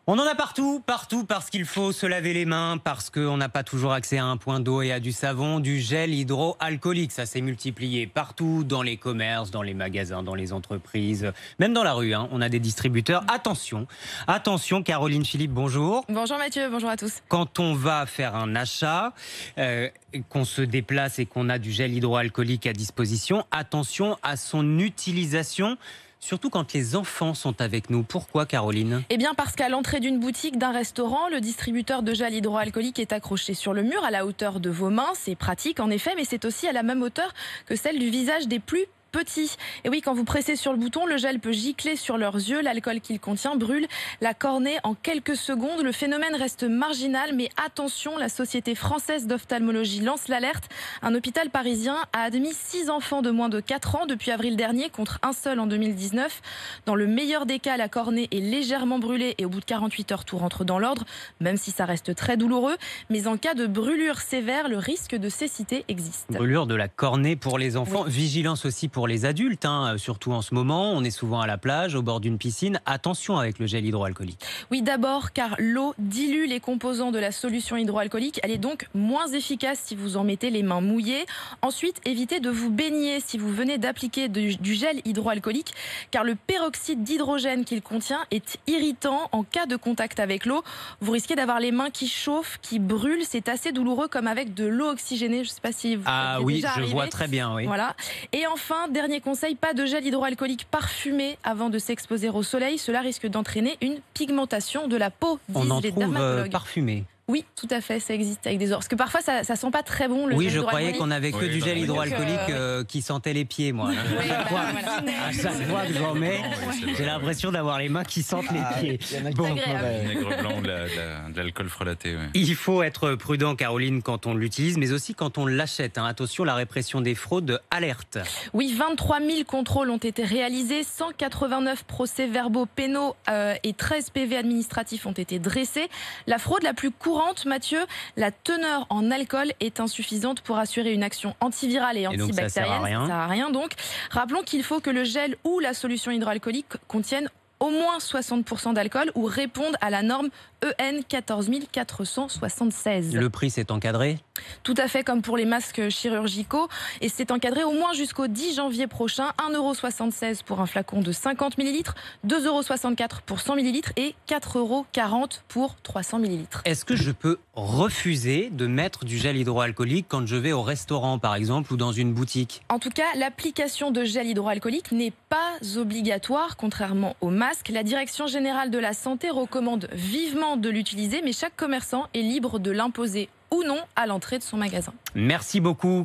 On en a partout, parce qu'il faut se laver les mains, parce qu'on n'a pas toujours accès à un point d'eau et à du savon, du gel hydroalcoolique. Ça s'est multiplié partout, dans les commerces, dans les magasins, dans les entreprises, même dans la rue. On a des distributeurs. Attention, Caroline Philippe, bonjour. Bonjour Mathieu, bonjour à tous. Quand on va faire un achat, qu'on se déplace et qu'on a du gel hydroalcoolique à disposition, attention à son utilisation. Surtout quand les enfants sont avec nous. Pourquoi, Caroline ? Eh bien parce qu'à l'entrée d'une boutique, d'un restaurant, le distributeur de gel hydroalcoolique est accroché sur le mur à la hauteur de vos mains. C'est pratique en effet, mais c'est aussi à la même hauteur que celle du visage des plus petits. Et oui, quand vous pressez sur le bouton, le gel peut gicler sur leurs yeux. L'alcool qu'il contient brûle la cornée en quelques secondes. Le phénomène reste marginal, mais attention, la Société française d'ophtalmologie lance l'alerte. Un hôpital parisien a admis 6 enfants de moins de 4 ans depuis avril dernier, contre un seul en 2019. Dans le meilleur des cas, la cornée est légèrement brûlée et au bout de 48 heures, tout rentre dans l'ordre, même si ça reste très douloureux. Mais en cas de brûlure sévère, le risque de cécité existe. Brûlure de la cornée pour les enfants. Oui. Vigilance aussi pour les adultes, surtout en ce moment. On est souvent à la plage, au bord d'une piscine. Attention avec le gel hydroalcoolique. Oui, d'abord car l'eau dilue les composants de la solution hydroalcoolique. Elle est donc moins efficace si vous en mettez les mains mouillées. Ensuite, évitez de vous baigner si vous venez d'appliquer du gel hydroalcoolique, car le peroxyde d'hydrogène qu'il contient est irritant en cas de contact avec l'eau. Vous risquez d'avoir les mains qui chauffent, qui brûlent. C'est assez douloureux, comme avec de l'eau oxygénée. Je ne sais pas si vous Oui, déjà je arrivé. vois très bien, oui. Voilà. Et enfin, dernier conseil, pas de gel hydroalcoolique parfumé avant de s'exposer au soleil. Cela risque d'entraîner une pigmentation de la peau, disent On en les trouve dermatologues. parfumé. Oui, tout à fait, ça existe avec des odeurs. Parce que parfois, ça sent pas très bon, le Oui, gel je croyais hydroalcoolique. qu'on avait que du gel hydroalcoolique qui sentait les pieds, moi. Oui, voilà. À chaque fois que j'en mets, j'ai l'impression d'avoir les mains qui sentent les pieds. Bon. Agréable. Vinaigre blanc, de l'alcool frelaté. Ouais. Il faut être prudent, Caroline, quand on l'utilise, mais aussi quand on l'achète. Attention, la répression des fraudes alerte. Oui, 23 000 contrôles ont été réalisés, 189 procès-verbaux pénaux et 13 PV administratifs ont été dressés. La fraude la plus courante, Mathieu, la teneur en alcool est insuffisante pour assurer une action antivirale et donc, antibactérienne. ça sert à rien. Ça sert à rien donc. Rappelons qu'il faut que le gel ou la solution hydroalcoolique contiennent au moins 60% d'alcool ou répondent à la norme EN 14476. Le prix, c'est encadré ? Tout à fait, comme pour les masques chirurgicaux. Et c'est encadré au moins jusqu'au 10 janvier prochain. 1,76 € pour un flacon de 50 ml, 2,64 € pour 100 ml et 4,40 € pour 300 ml. Est-ce que je peux refuser de mettre du gel hydroalcoolique quand je vais au restaurant, par exemple, ou dans une boutique ? En tout cas, l'application de gel hydroalcoolique n'est pas obligatoire, contrairement au masque. La Direction générale de la santé recommande vivement de l'utiliser, mais chaque commerçant est libre de l'imposer ou non à l'entrée de son magasin. Merci beaucoup.